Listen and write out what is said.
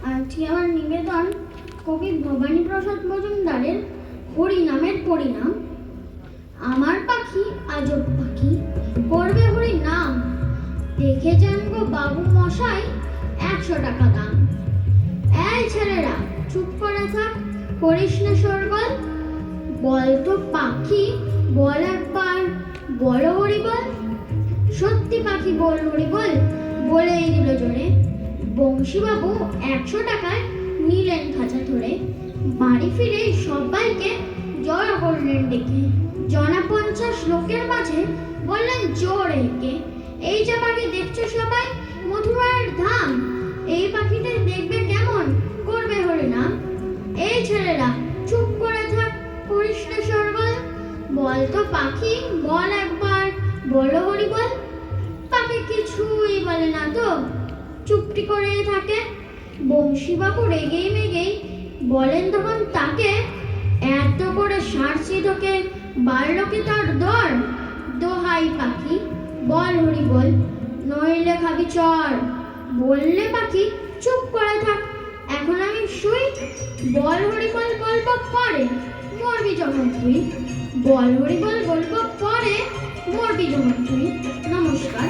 আজকে আমার নিবেদন কবি ভবানী প্রসাদ মজুমদারের হরিনামের পরিণাম। আমার পাখি আজব পাখি, করবে হরি নাম, দেখে যান গো বাবু মশাই 100 টাকা দাম। এই ছেলেরা চুপ করে থাক, করিস না শোরগোল, বল তো পাখি বল একবার, বল হরি বল। সত্যি পাখি বল হরি বল, বলেই দিল জোরে। বংশীবাবু 100 টাকায় নিলেন খাঁচা ধরে। বাড়ি ফিরে সবাইকে জড়ো করলেন ডেকে। জনা 50 লোকের মাঝে বললেন জোরে হেঁকে, এই যে পাখি দেখছো সবাই মথুরার ধাম, এই পাখিটা দেখবে কেমন, করবে হরিনাম। এই ছেলেরা চুপ করে থাক, করিস না শোরগোল, বল তো পাখি বল একবার, বলো হরি বল। পাখি কিছুই বলে না তো, চুপটি করে থাকে। বংশীবাবু রেগেই মেগেই বলেন তখন তাকে, এত করে সারছি তোকে, বাড়লো কি তার দর? দোহাই পাখি বল হরি বল, নইলে খাবি চর। বললে পাখি চুপ করে থাক, এখন আমি শুই, বল হরি বল বলবো পরে, মরবি যখন তুই। বল হরি বল বলবো পরে, মরবি যখন তুই। নমস্কার।